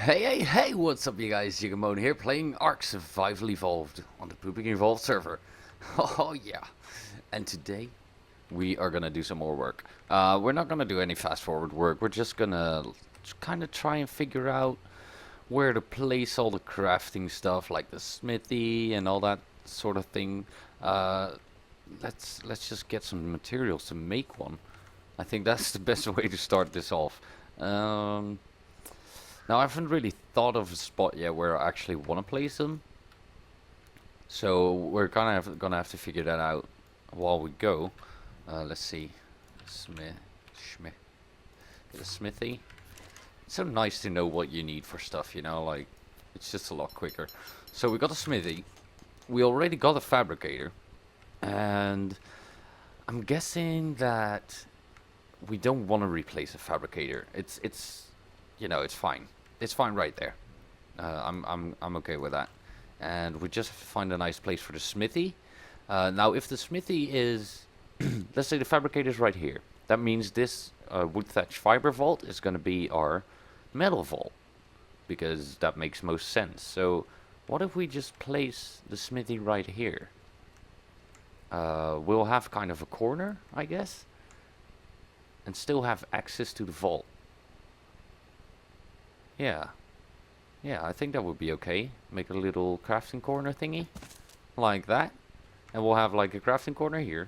Hey, what's up you guys? Gigamon here playing ARK Survival Evolved on the Pooping Evolved server. Oh yeah. And today we are gonna do some more work. We're not gonna do any fast forward work, we're just gonna kind of try and figure out where to place all the crafting stuff like the smithy and all that sort of thing. Uh, let's just get some materials to make one. I think that's the best way to start this off. Um, Now, I haven't really thought of a spot yet where I actually want to place them. So we're gonna have to figure that out while we go. Let's see. Smith. Get a smithy. It's so nice to know what you need for stuff, you know, like, it's just a lot quicker. So we got a smithy. We already got a fabricator. And I'm guessing that we don't want to replace a fabricator. You know, it's fine. It's fine right there. I'm okay with that. And we just find a nice place for the smithy. Now, if the smithy is, let's say the fabricator is right here. That means this wood thatch fiber vault is going to be our metal vault, because that makes most sense. So, what if we just place the smithy right here? We'll have kind of a corner, I guess, and still have access to the vault. Yeah. Yeah, I think that would be okay. Make a little crafting corner thingy. Like that. And we'll have like a crafting corner here.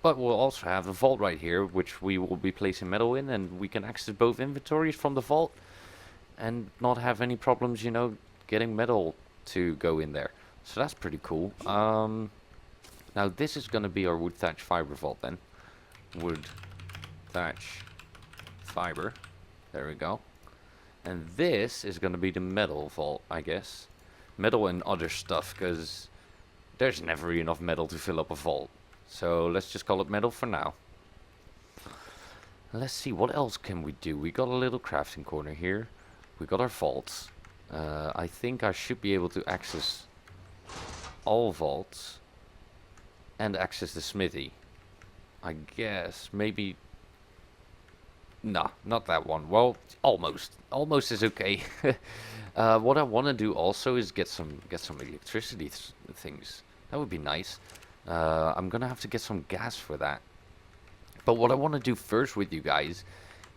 But we'll also have a vault right here, which we will be placing metal in. And we can access both inventories from the vault. And not have any problems, you know, getting metal to go in there. So that's pretty cool. Now this is going to be our wood thatch fiber vault then. Wood thatch fiber. There we go. And this is going to be the metal vault, I guess. Metal and other stuff, because there's never enough metal to fill up a vault. So let's just call it metal for now. Let's see, what else can we do? We got a little crafting corner here. We got our vaults. I think I should be able to access all vaults. And access the smithy. I guess, maybe... No, not that one. Well, almost. Almost is okay. What I want to do also is get some electricity things. That would be nice. I'm gonna have to get some gas for that. But what I want to do first with you guys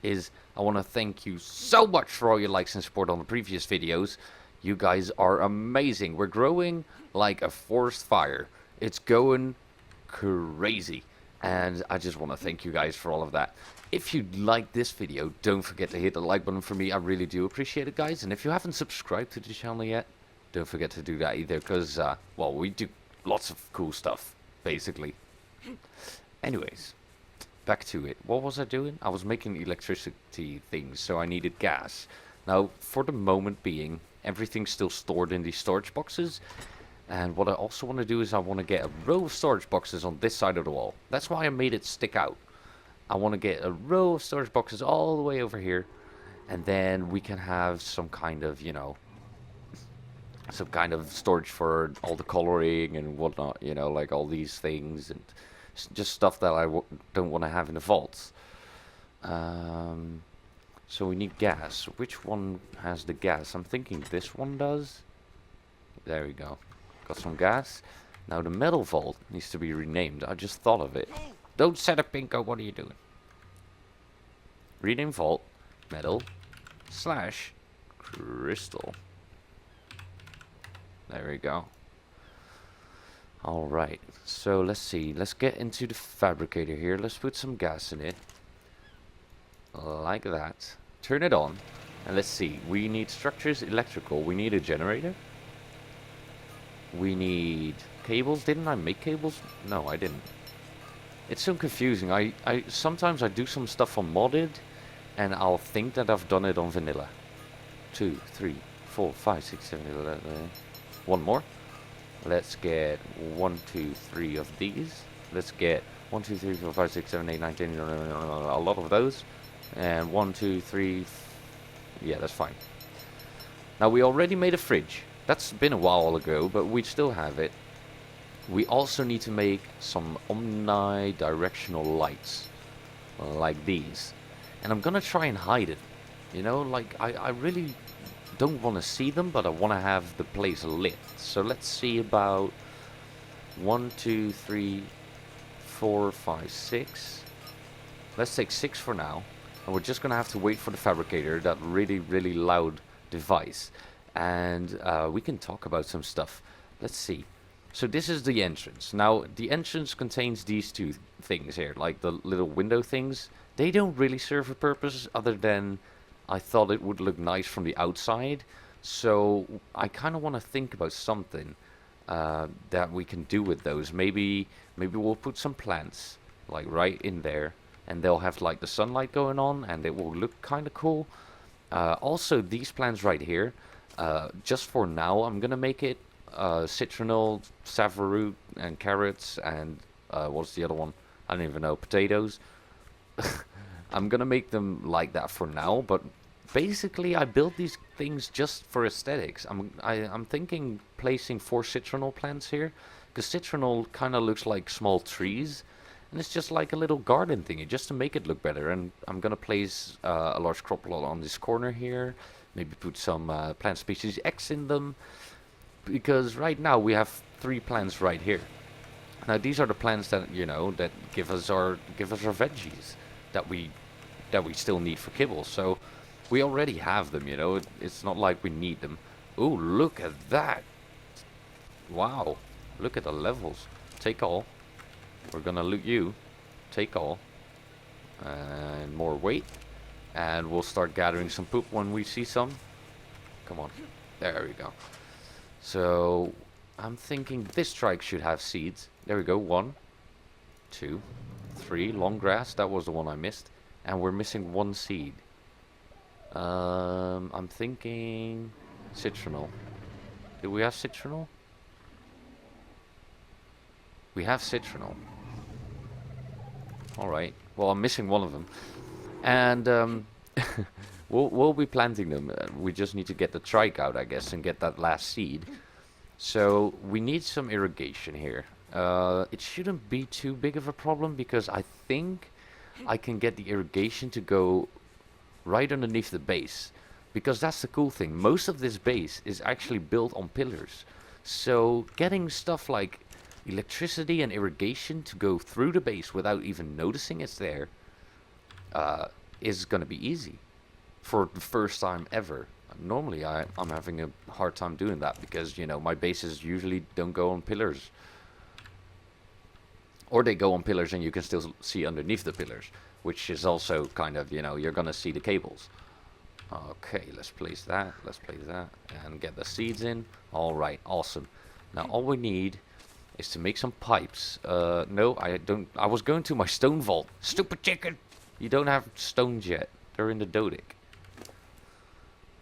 is I want to thank you so much for all your likes and support on the previous videos. You guys are amazing. We're growing like a forest fire. It's going crazy. And I just want to thank you guys for all of that. If you like this video, don't forget to hit the like button for me. I really do appreciate it, guys. And if you haven't subscribed to the channel yet, don't forget to do that either. Because, well, we do lots of cool stuff, basically. Anyways, back to it. What was I doing? I was making electricity things, so I needed gas. Now, for the moment being, everything's still stored in these storage boxes. And what I also want to do is I want to get a row of storage boxes on this side of the wall. That's why I made it stick out. I want to get a row of storage boxes all the way over here. And then we can have some kind of, you know, some kind of storage for all the coloring and whatnot. You know, like all these things and just stuff that I don't want to have in the vaults. So we need gas. Which one has the gas? I'm thinking this one does. There we go. Got some gas. Now the metal vault needs to be renamed. I just thought of it. Don't set a pinko, what are you doing? Rename vault, metal, / crystal. There we go. Alright, so let's see. Let's get into the fabricator here. Let's put some gas in it. Like that. Turn it on. And let's see. We need structures, electrical. We need a generator. We need cables. Didn't I make cables? No, I didn't. It's so confusing. Sometimes I do some stuff on modded, and I'll think that I've done it on vanilla. 2, 3, 4, 5, 6, 7, 8, 11. One more. Let's get 1, 2, 3 of these. Let's get 1, 2, 3, 4, 5, 6, 7, 8, 9, 10. A lot of those. And 1, 2, 3. Yeah, that's fine. Now we already made a fridge. That's been a while ago, but we still have it. We also need to make some omnidirectional lights, like these. And I'm gonna try and hide it. You know, like, I really don't want to see them, but I want to have the place lit. So let's see about 1, 2, 3, 4, 5, 6. Let's take 6 for now. And we're just going to have to wait for the fabricator, that really, really loud device. And we can talk about some stuff. Let's see. So this is the entrance. Now, the entrance contains these two things here, like the little window things. They don't really serve a purpose other than I thought it would look nice from the outside. So I kind of want to think about something that we can do with those. Maybe we'll put some plants like right in there, and they'll have like the sunlight going on, and it will look kind of cool. Also, these plants right here, just for now, I'm gonna make it citronal, saffroot, and carrots, and what's the other one? I don't even know. Potatoes. I'm gonna make them like that for now, but basically I built these things just for aesthetics. I'm thinking placing 4 citronal plants here, because citronal kind of looks like small trees, and it's just like a little garden thingy, just to make it look better. And I'm gonna place a large crop plot on this corner here, maybe put some plant species X in them, because right now we have 3 plants right here. Now these are the plants that, you know, that give us our veggies that we still need for kibble. So we already have them, you know. It's not like we need them. Ooh, look at that. Wow. Look at the levels. Take all. We're gonna loot you. Take all. And more weight. And we'll start gathering some poop when we see some. Come on. There we go. So I'm thinking this trike should have seeds. There we go. 1, 2, 3. Long grass. That was the one I missed. And we're missing 1 seed. I'm thinking citronal. Do we have citronal? We have citronal. Alright. Well, I'm missing 1 of them. And we'll be planting them. We just need to get the trike out, I guess, and get that last seed. So we need some irrigation here. It shouldn't be too big of a problem, because I think I can get the irrigation to go right underneath the base, because that's the cool thing. Most of this base is actually built on pillars, so getting stuff like electricity and irrigation to go through the base without even noticing it's there is gonna be easy for the first time ever. Normally I'm having a hard time doing that, because, you know, my bases usually don't go on pillars, or they go on pillars and you can still see underneath the pillars, which is also kind of, you know, you're gonna see the cables. Okay, let's place that, and get the seeds in. Alright, awesome. Now all we need is to make some pipes. No, I don't. I was going to my stone vault. Stupid chicken! You don't have stones yet. They're in the Dodic.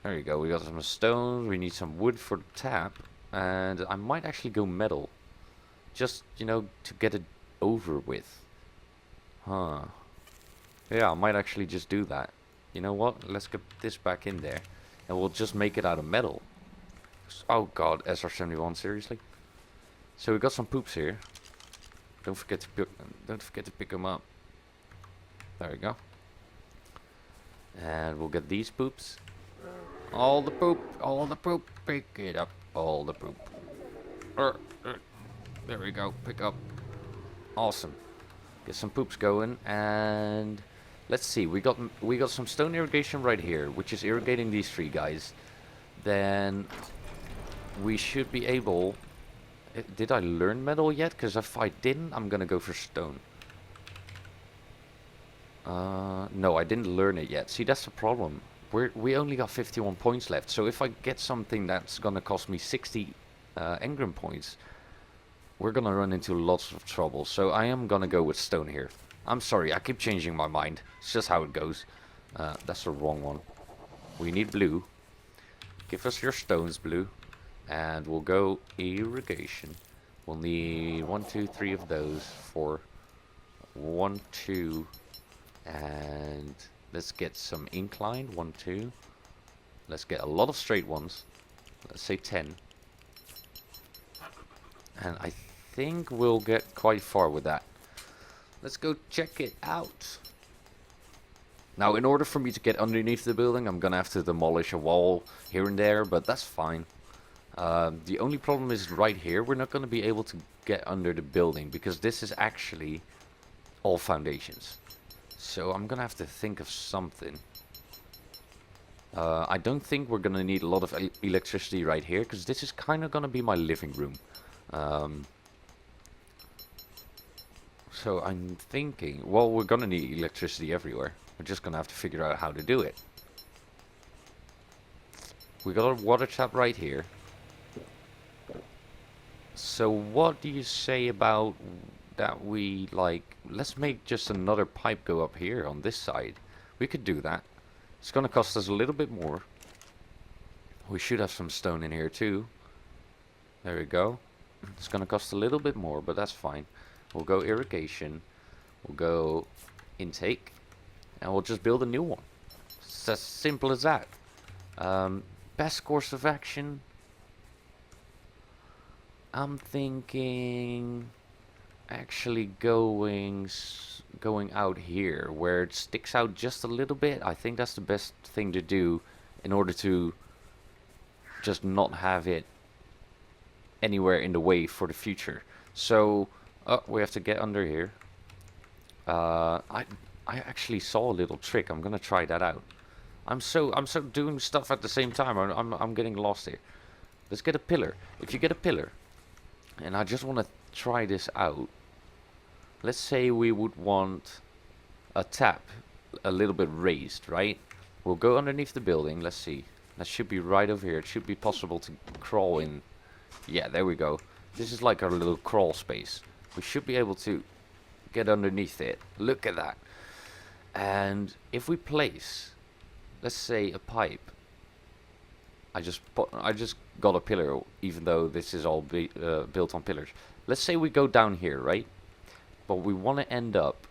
There you go, we got some stones, we need some wood for the tap, and I might actually go metal. Just, you know, to get it over with. Huh. Yeah, I might actually just do that. You know what? Let's get this back in there, and we'll just make it out of metal. Oh god, SR71, seriously? So we got some poops here. Don't forget to pick them up. There we go. And we'll get these poops. All the poop, pick it up, all the poop. There we go, pick up. Awesome. Get some poops going, and let's see. We got some stone irrigation right here, which is irrigating these 3 guys. Then we should be able. Did I learn metal yet? Because if I didn't, I'm gonna go for stone. No, I didn't learn it yet. See, that's the problem. We only got 51 points left. So if I get something that's gonna cost me 60 engram points, we're gonna run into lots of trouble. So I am gonna go with stone here. I'm sorry, I keep changing my mind. It's just how it goes. That's the wrong one. We need blue. Give us your stones, blue. And we'll go irrigation. We'll need 1, 2, 3 of those for 1, 2, and let's get some inclined. 1, 2. Let's get a lot of straight ones. Let's say 10. And I think we'll get quite far with that. Let's go check it out. Now, in order for me to get underneath the building, I'm gonna have to demolish a wall here and there, but that's fine. The only problem is right here, we're not gonna be able to get under the building, because this is actually all foundations. So I'm gonna have to think of something. I don't think we're gonna need a lot of electricity right here, because this is kind of gonna be my living room. So I'm thinking, well, we're gonna need electricity everywhere. We're just gonna have to figure out how to do it. We got a water tap right here. So what do you say about that we, like, let's make just another pipe go up here on this side. We could do that. It's gonna cost us a little bit more. We should have some stone in here too. There we go. It's gonna cost a little bit more, but that's fine. We'll go irrigation. We'll go intake. And we'll just build a new one. It's as simple as that. Best course of action. I'm thinking actually going out here where it sticks out just a little bit. I think that's the best thing to do in order to just not have it anywhere in the way for the future. So we have to get under here. I actually saw a little trick. I'm gonna try that out. I'm so doing stuff at the same time. I'm getting lost here. Let's get a pillar. If you get a pillar, and I just want to try this out. Let's say we would want a tap a little bit raised, right? We'll go underneath the building. Let's see. That should be right over here. It should be possible to crawl in. Yeah, there we go. This is like our little crawl space. We should be able to get underneath it. Look at that. And if we place, let's say, a pipe. I just got a pillar, even though this is all built on pillars. Let's say we go down here, right? But we want to end up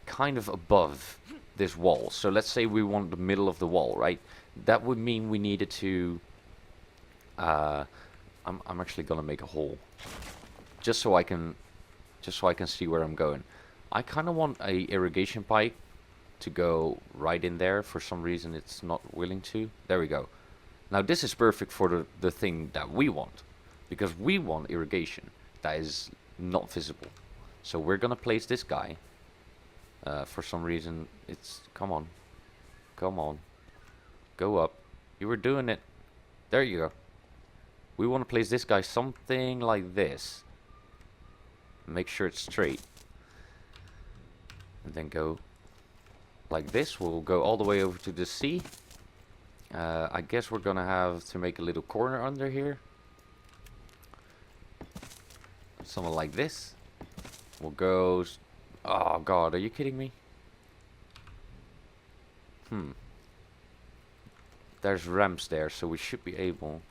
kind of above this wall. So let's say we want the middle of the wall, right? That would mean we needed to... I'm actually gonna make a hole, just so I can see where I'm going. I kind of want a irrigation pipe to go right in there. For some reason it's not willing to. There we go. Now this is perfect for the thing that we want, because we want irrigation that is not visible. So we're gonna place this guy. For some reason it's... Come on, go up. You were doing it. There you go. We want to place this guy something like this. Make sure it's straight. And then go like this. We'll go all the way over to the sea. I guess we're gonna have to make a little corner under here. Something like this. We'll go... Oh god, are you kidding me? There's ramps there, so we should be able...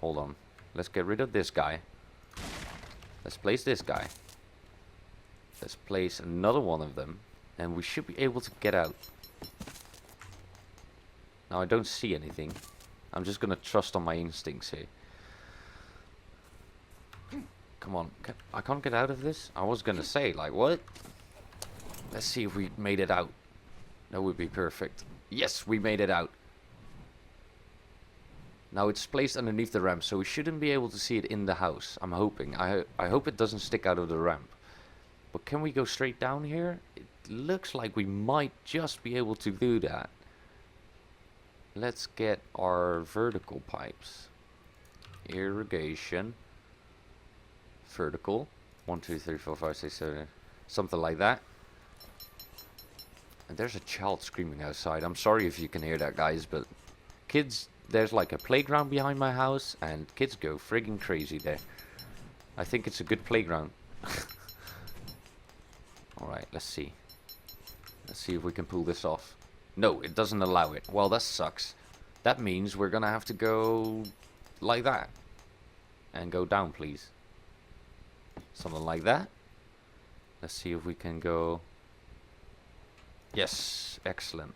Hold on. Let's get rid of this guy. Let's place this guy. Let's place another one of them. And we should be able to get out. Now I don't see anything. I'm just gonna trust on my instincts here. Come on. I can't get out of this? I was gonna say, like, what? Let's see if we made it out. That would be perfect. Yes, we made it out. Now it's placed underneath the ramp, so we shouldn't be able to see it in the house. I'm hoping. I hope it doesn't stick out of the ramp. But can we go straight down here? It looks like we might just be able to do that. Let's get our vertical pipes. Irrigation. Vertical. 1, 2, 3, 4, 5, 6, 7. Something like that. And there's a child screaming outside. I'm sorry if you can hear that, guys, but kids... There's like a playground behind my house, and kids go friggin' crazy there. I think it's a good playground. Alright, let's see. Let's see if we can pull this off. No, it doesn't allow it. Well, that sucks. That means we're gonna have to go like that. And go down, please. Something like that. Let's see if we can go... Yes, excellent.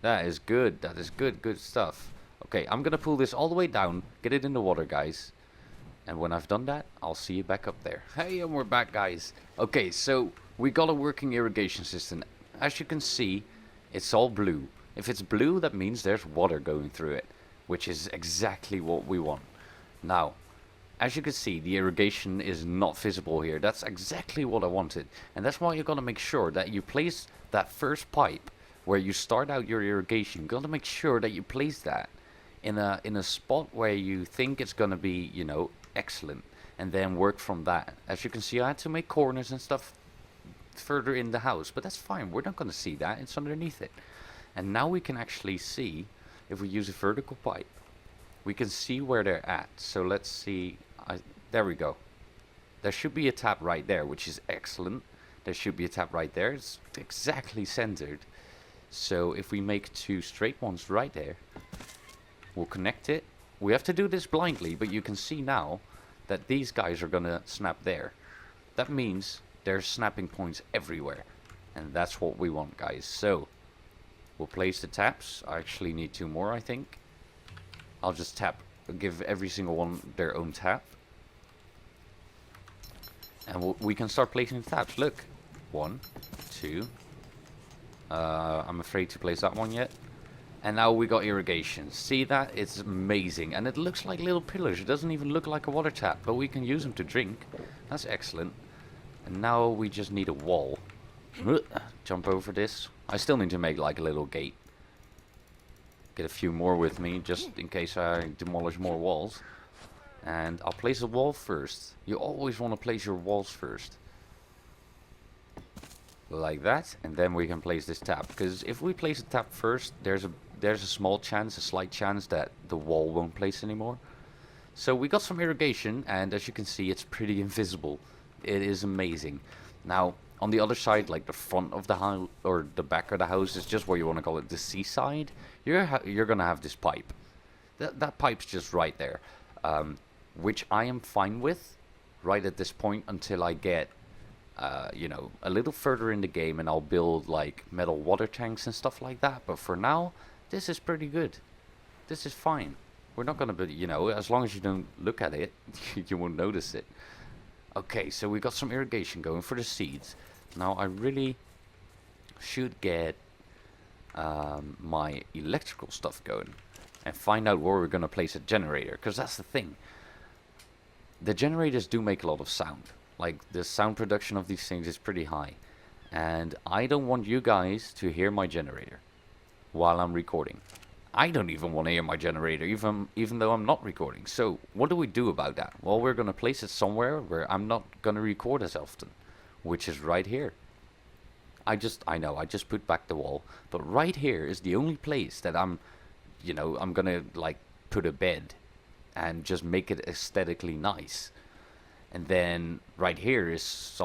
That is good. That is good stuff. Okay, I'm gonna pull this all the way down. Get it in the water, guys. And when I've done that, I'll see you back up there. Hey, and we're back, guys. Okay, so we got a working irrigation system. As you can see, it's all blue. If it's blue, that means there's water going through it, which is exactly what we want. Now, as you can see, the irrigation is not visible here. That's exactly what I wanted. And that's why you got to make sure that you place that first pipe where you start out your irrigation. You got to make sure that you place that in a spot where you think it's going to be, you know, excellent, and then work from that. As you can see, I had to make corners and stuff further in the house, but that's fine. We're not going to see that. It's underneath it. And now we can actually see, if we use a vertical pipe, we can see where they're at. So let's see. There we go. There should be a tap right there, which is excellent. There should be a tap right there. It's exactly centered. So if we make 2 straight ones right there, we'll connect it. We have to do this blindly, but you can see now that these guys are gonna snap there. That means there's snapping points everywhere, and that's what we want, guys. So we'll place the taps. I actually need 2 more, I think. I'll just give every single one their own tap, and we can start placing the taps. Look, 1, 2. I'm afraid to place that one yet. And now we got irrigation. See that? It's amazing. And it looks like little pillars. It doesn't even look like a water tap, but we can use them to drink. That's excellent. And now we just need a wall. Jump over this. I still need to make like a little gate. Get a few more with me, just in case I demolish more walls. And I'll place a wall first. You always want to place your walls first. Like that, and then we can place this tap. Because if we place a tap first, there's a small chance, a slight chance that the wall won't place anymore. So we got some irrigation, and as you can see, it's pretty invisible. It is amazing. Now, on the other side, like the front of the house or the back of the house, is just what you want to call it, the seaside. You're gonna have this pipe. That pipe's just right there, which I am fine with right at this point until I get you know, a little further in the game, and I'll build like metal water tanks and stuff like that. But for now, this is pretty good. This is fine. We're not gonna be, you know, as long as you don't look at it, you won't notice it. Okay, so we got some irrigation going for the seeds. Now I really should get my electrical stuff going and find out where we're gonna place a generator, because that's the thing. The generators do make a lot of sound. Like, the sound production of these things is pretty high. And I don't want you guys to hear my generator while I'm recording. I don't even want to hear my generator, even though I'm not recording. So, what do we do about that? Well, we're going to place it somewhere where I'm not going to record as often. Which is right here. I know, I just put back the wall. But right here is the only place that I'm going to, like, put a bed. And just make it aesthetically nice. And then right here is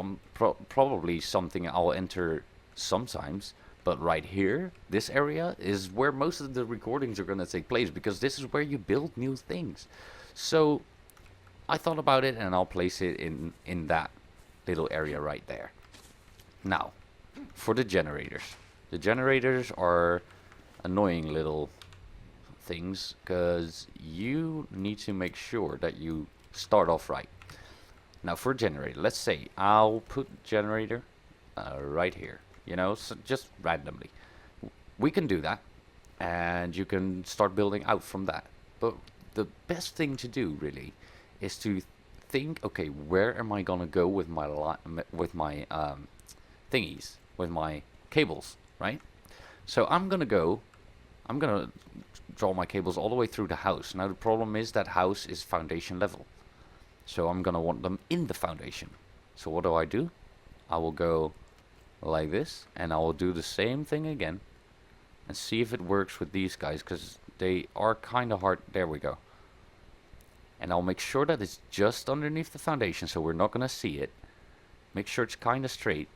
probably something I'll enter sometimes. But right here, this area is where most of the recordings are going to take place, because this is where you build new things. So I thought about it, and I'll place it in that little area right there. Now, for the generators. The generators are annoying little things, because you need to make sure that you start off right. Now for a generator, let's say I'll put generator right here, you know, so just randomly. We can do that, and you can start building out from that. But the best thing to do really is to think, okay, where am I gonna go with my thingies, with my cables, right? So I'm gonna draw my cables all the way through the house. Now the problem is that house is foundation level. So I'm gonna want them in the foundation. So what do? I will go like this, and I will do the same thing again and see if it works with these guys, because they are kind of hard. There we go. And I'll make sure that it's just underneath the foundation, so we're not gonna see it. Make sure it's kind of straight.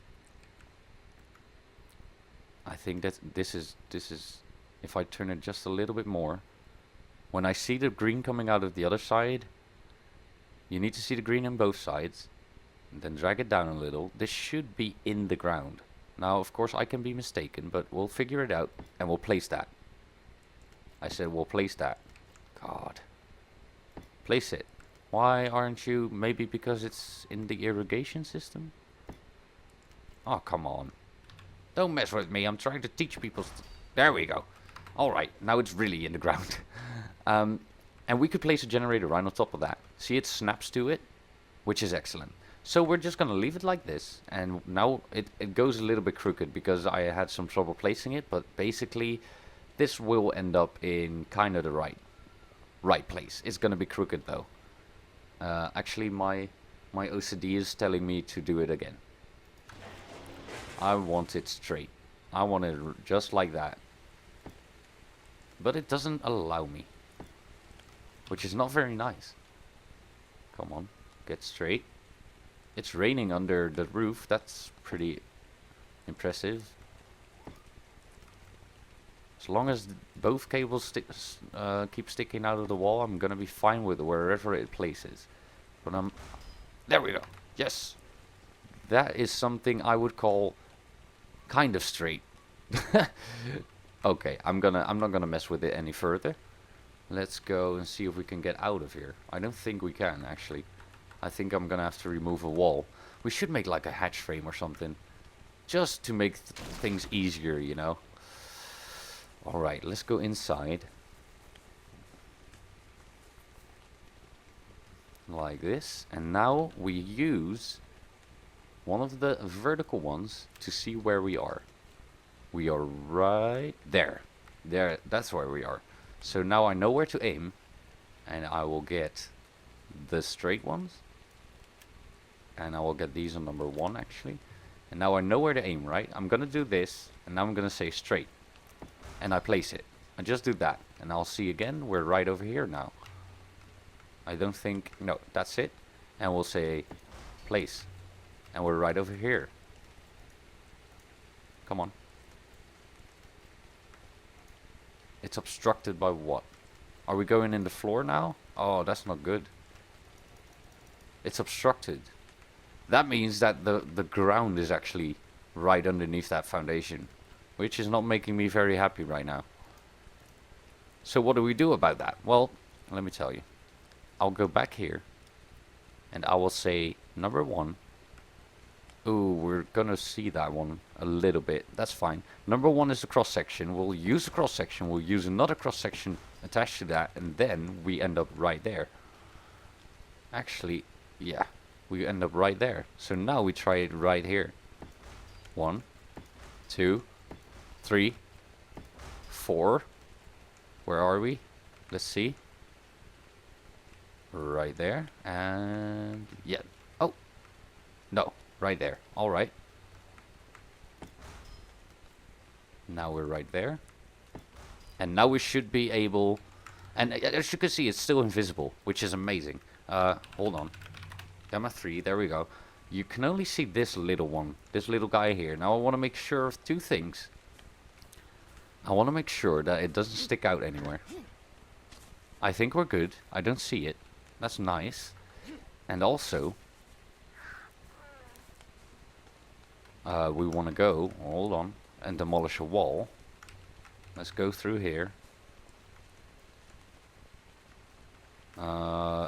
I think that this is if I turn it just a little bit more, when I see the green coming out of the other side, you need to see the green on both sides, and then drag it down a little. This should be in the ground. Now, of course, I can be mistaken, but we'll figure it out, and we'll place that. I said we'll place that. God. Place it. Why aren't you? Maybe because it's in the irrigation system? Oh, come on. Don't mess with me. I'm trying to teach people. There we go. Alright, now it's really in the ground. And we could place a generator right on top of that. See, it snaps to it, which is excellent. So we're just going to leave it like this. And now it goes a little bit crooked because I had some trouble placing it. But basically, this will end up in kind of the right place. It's going to be crooked though. Actually, my OCD is telling me to do it again. I want it straight. I want it just like that. But it doesn't allow me. Which is not very nice. Come on, get straight. It's raining under the roof. That's pretty impressive. As long as both cables keep sticking out of the wall, I'm gonna be fine with wherever it places. But there we go. Yes, that is something I would call kind of straight. Okay, I'm not gonna mess with it any further. Let's go and see if we can get out of here. I don't think we can actually. I think I'm gonna have to remove a wall. We should make like a hatch frame or something, just to make things easier, you know. Alright, let's go inside. Like this. And now we use one of the vertical ones to see where we are. We are right there. There, that's where we are. So now I know where to aim. And I will get the straight ones. And I will get these on number 1 actually. And now I know where to aim, right? I'm gonna do this. And now I'm gonna say straight. And I place it. I just do that. And I'll see again, we're right over here now. I don't think, no, that's it. And we'll say place. And we're right over here. Come on. It's obstructed by what? Are we going in the floor now? Oh, that's not good. It's obstructed. That means that the ground is actually right underneath that foundation. Which is not making me very happy right now. So what do we do about that? Well, let me tell you. I'll go back here. And I will say number 1. Ooh, we're gonna see that one a little bit. That's fine. Number 1 is the cross section. We'll use the cross section. We'll use another cross section attached to that. And then we end up right there. Actually, yeah. We end up right there. So now we try it right here. 1, 2, 3, 4. Where are we? Let's see. Right there. And yeah. Oh. No. Right there. Alright. Now we're right there. And now we should be able... And as you can see, it's still invisible, which is amazing. Hold on. Gamma 3, there we go. You can only see this little one. This little guy here. Now I want to make sure of 2 things. I want to make sure that it doesn't stick out anywhere. I think we're good. I don't see it. That's nice. And also... we want to go, hold on, and demolish a wall. Let's go through here.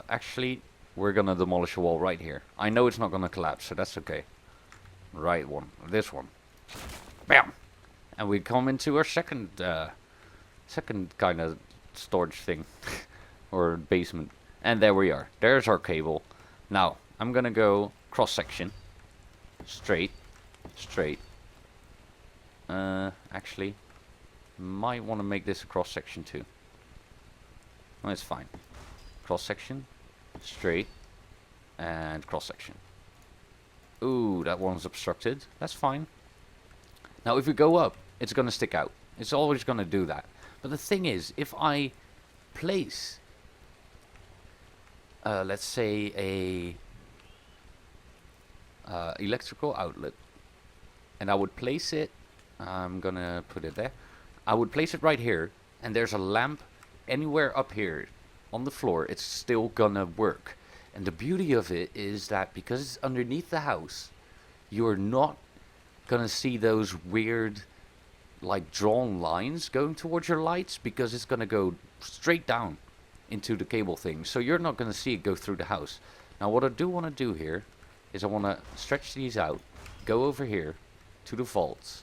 Actually, we're gonna demolish a wall right here. I know it's not gonna collapse, so that's okay. Right one, this one. Bam! And we come into our second kind of storage thing. Or basement. And there we are. There's our cable. Now, I'm gonna go cross-section. Straight. Actually, might want to make this a cross section too. No, it's fine. Cross section, straight, and cross section. Ooh, that one's obstructed. That's fine. Now, if we go up, it's gonna stick out. It's always gonna do that. But the thing is, if I place, let's say a electrical outlet. And I would place it, I'm gonna put it there. I would place it right here, and there's a lamp anywhere up here on the floor, it's still gonna work. And the beauty of it is that because it's underneath the house, you're not gonna see those weird, like drawn lines going towards your lights, because it's gonna go straight down. into the cable thing, so you're not going to see it go through the house. Now what I do want to do here is I want to stretch these out, go over here to the vaults,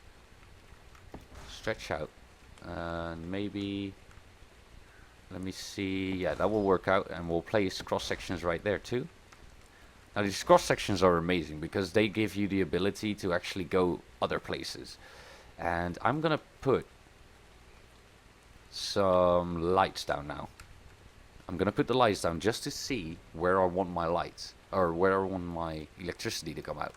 stretch out, and maybe, let me see, yeah, that will work out, and we'll place cross sections right there too. Now these cross sections are amazing because they give you the ability to actually go other places. And I'm gonna put some lights down now. I'm gonna put the lights down just to see where I want my lights, or where I want my electricity to come out.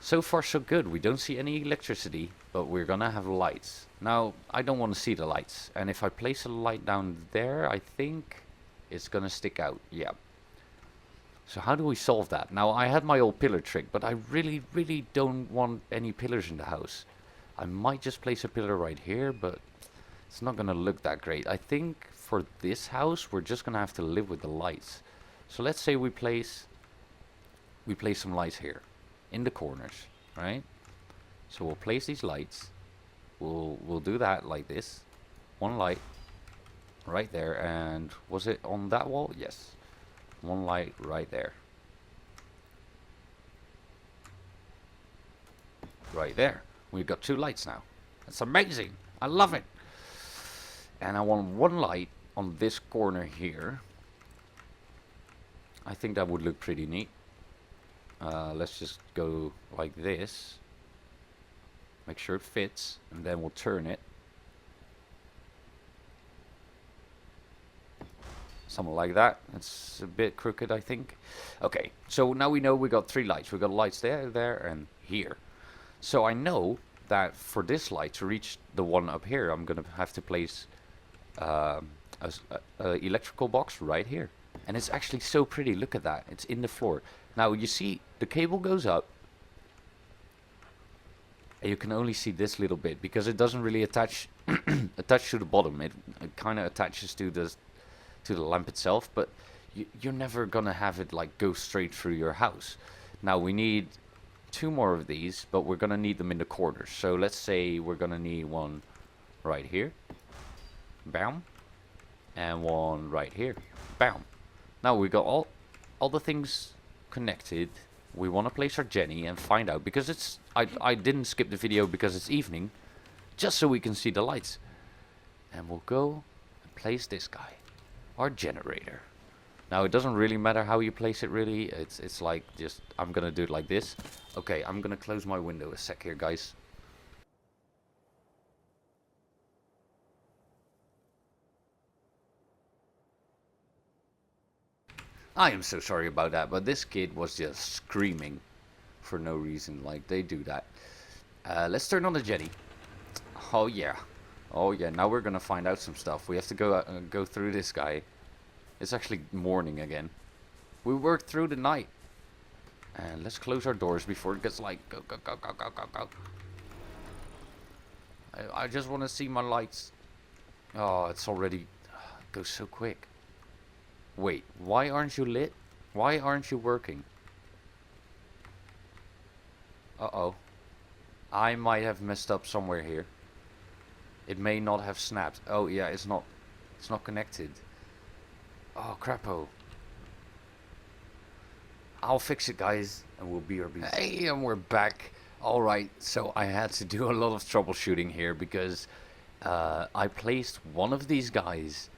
So far so good. We don't see any electricity, but we're gonna have lights. Now I don't want to see the lights, and if I place a light down there, I think it's gonna stick out. Yeah. So how do we solve that? Now I had my old pillar trick, but I really don't want any pillars in the house. I might just place a pillar right here, but it's not gonna look that great. I think for this house we're just gonna have to live with the lights. So let's say we place some lights here in the corners, right? So we'll place these lights. We'll do that like this. One light right there, and was it on that wall? Yes. One light right there. Right there. We've got 2 lights now. That's amazing. I love it. And I want 1 light on this corner here. I think that would look pretty neat. Let's just go like this. Make sure it fits, and then we'll turn it. Something like that. It's a bit crooked, I think. Okay, so now we know we got 3 lights. We got lights there, there, and here. So I know that for this light to reach the one up here, I'm gonna have to place a electrical box right here. And it's actually so pretty. Look at that. It's in the floor. Now you see the cable goes up, and you can only see this little bit because it doesn't really attach to the bottom. It kind of attaches to the lamp itself, but you're never gonna have it like go straight through your house. Now we need 2 more of these, but we're gonna need them in the corners. So let's say we're gonna need one right here, bam, and one right here, bam. Now we got all the things connected. We want to place our Jenny and find out, because it's I didn't skip the video because it's evening, just so we can see the lights. And we'll go and place this guy, our generator. Now it doesn't really matter how you place it, really. It's like, just, I'm gonna do it like this. Okay, I'm gonna close my window a sec here, guys. I am so sorry about that, but this kid was just screaming for no reason. Like, they do that. Let's turn on the Jenny. Oh yeah. Oh yeah, now we're gonna find out some stuff. We have to go through this guy. It's actually morning again. We worked through the night. And let's close our doors before it gets like, go, go, go, go, go, go, go. I just want to see my lights. Oh, it's already, it goes so quick. Wait, why aren't you lit? Why aren't you working? Uh-oh. I might have messed up somewhere here. It may not have snapped. Oh yeah, it's not connected. Oh crapo. I'll fix it, guys, and we'll be RB. Hey, and we're back. Alright, so I had to do a lot of troubleshooting here because I placed one of these guys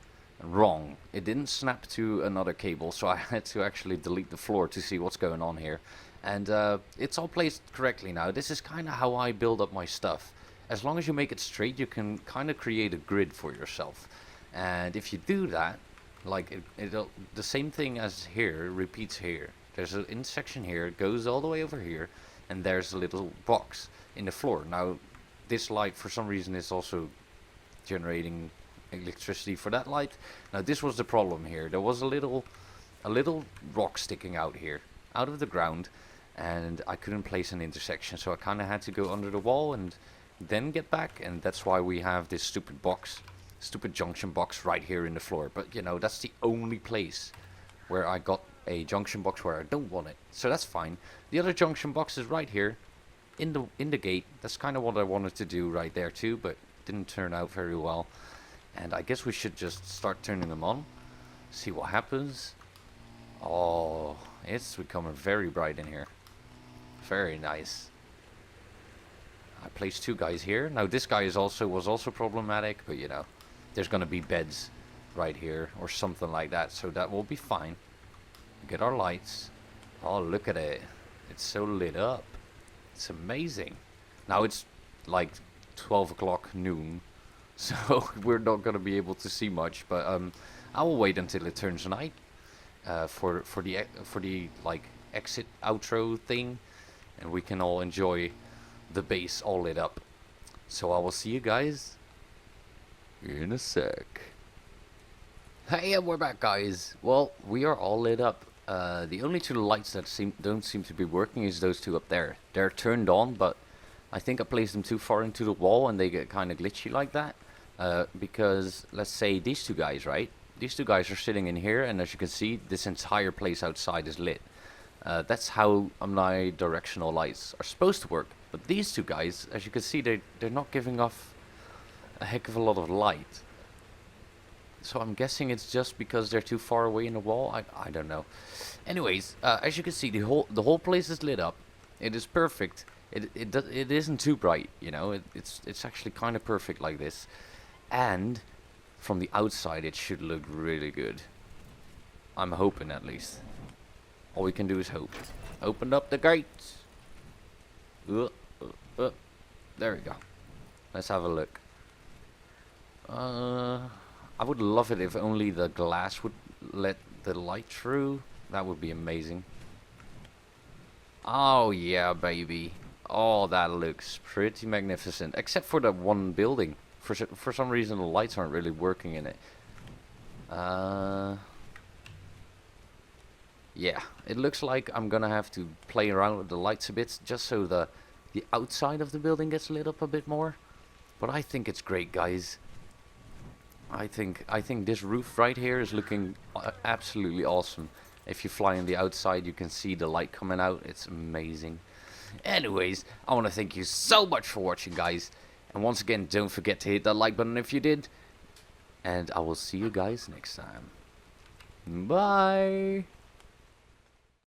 wrong. It didn't snap to another cable, so I had to actually delete the floor to see what's going on here. And it's all placed correctly now. This is kind of how I build up my stuff. As long as you make it straight, you can kind of create a grid for yourself. And if you do that, like it'll, the same thing as here repeats here. There's an intersection here, it goes all the way over here, and there's a little box in the floor. Now this light for some reason is also generating electricity for that light. Now this was the problem here. There was a little rock sticking out here, out of the ground, and I couldn't place an intersection, so I kind of had to go under the wall and then get back, and that's why we have this stupid junction box right here in the floor. But you know, that's the only place where I got a junction box where I don't want it, so that's fine. The other junction box is right here in the gate. That's kind of what I wanted to do right there too, but didn't turn out very well. And I guess we should just start turning them on. See what happens. Oh, it's becoming very bright in here. Very nice. I placed 2 guys here. Now this guy was also problematic, but you know, there's gonna be beds right here or something like that, so that will be fine. Get our lights. Oh, look at it. It's so lit up. It's amazing. Now it's like 12 o'clock noon, so we're not gonna be able to see much, but I will wait until it turns night for the like exit outro thing, and we can all enjoy the base all lit up. So I will see you guys in a sec. Hey, and we're back, guys. Well, we are all lit up. The only 2 lights that don't seem to be working is those 2 up there. They're turned on, but I think I placed them too far into the wall and they get kind of glitchy like that. Because let's say these 2 guys, right? These 2 guys are sitting in here, and as you can see, this entire place outside is lit. That's how omnidirectional lights are supposed to work. But these 2 guys, as you can see, they're not giving off a heck of a lot of light. So I'm guessing it's just because they're too far away in the wall. I don't know. Anyways, as you can see, the whole place is lit up. It is perfect. It isn't too bright, you know. It's actually kind of perfect like this. And from the outside, it should look really good. I'm hoping, at least. All we can do is hope. Open up the gates. There we go. Let's have a look. I would love it if only the glass would let the light through. That would be amazing. Oh yeah, baby. Oh, that looks pretty magnificent. Except for that one building. For some reason the lights aren't really working in it. Yeah, it looks like I'm gonna have to play around with the lights a bit, just so the outside of the building gets lit up a bit more. But I think it's great, guys. I think this roof right here is looking absolutely awesome. If you fly on the outside, you can see the light coming out. It's amazing. Anyways, I want to thank you so much for watching, guys. And once again, don't forget to hit that like button if you did. And I will see you guys next time. Bye.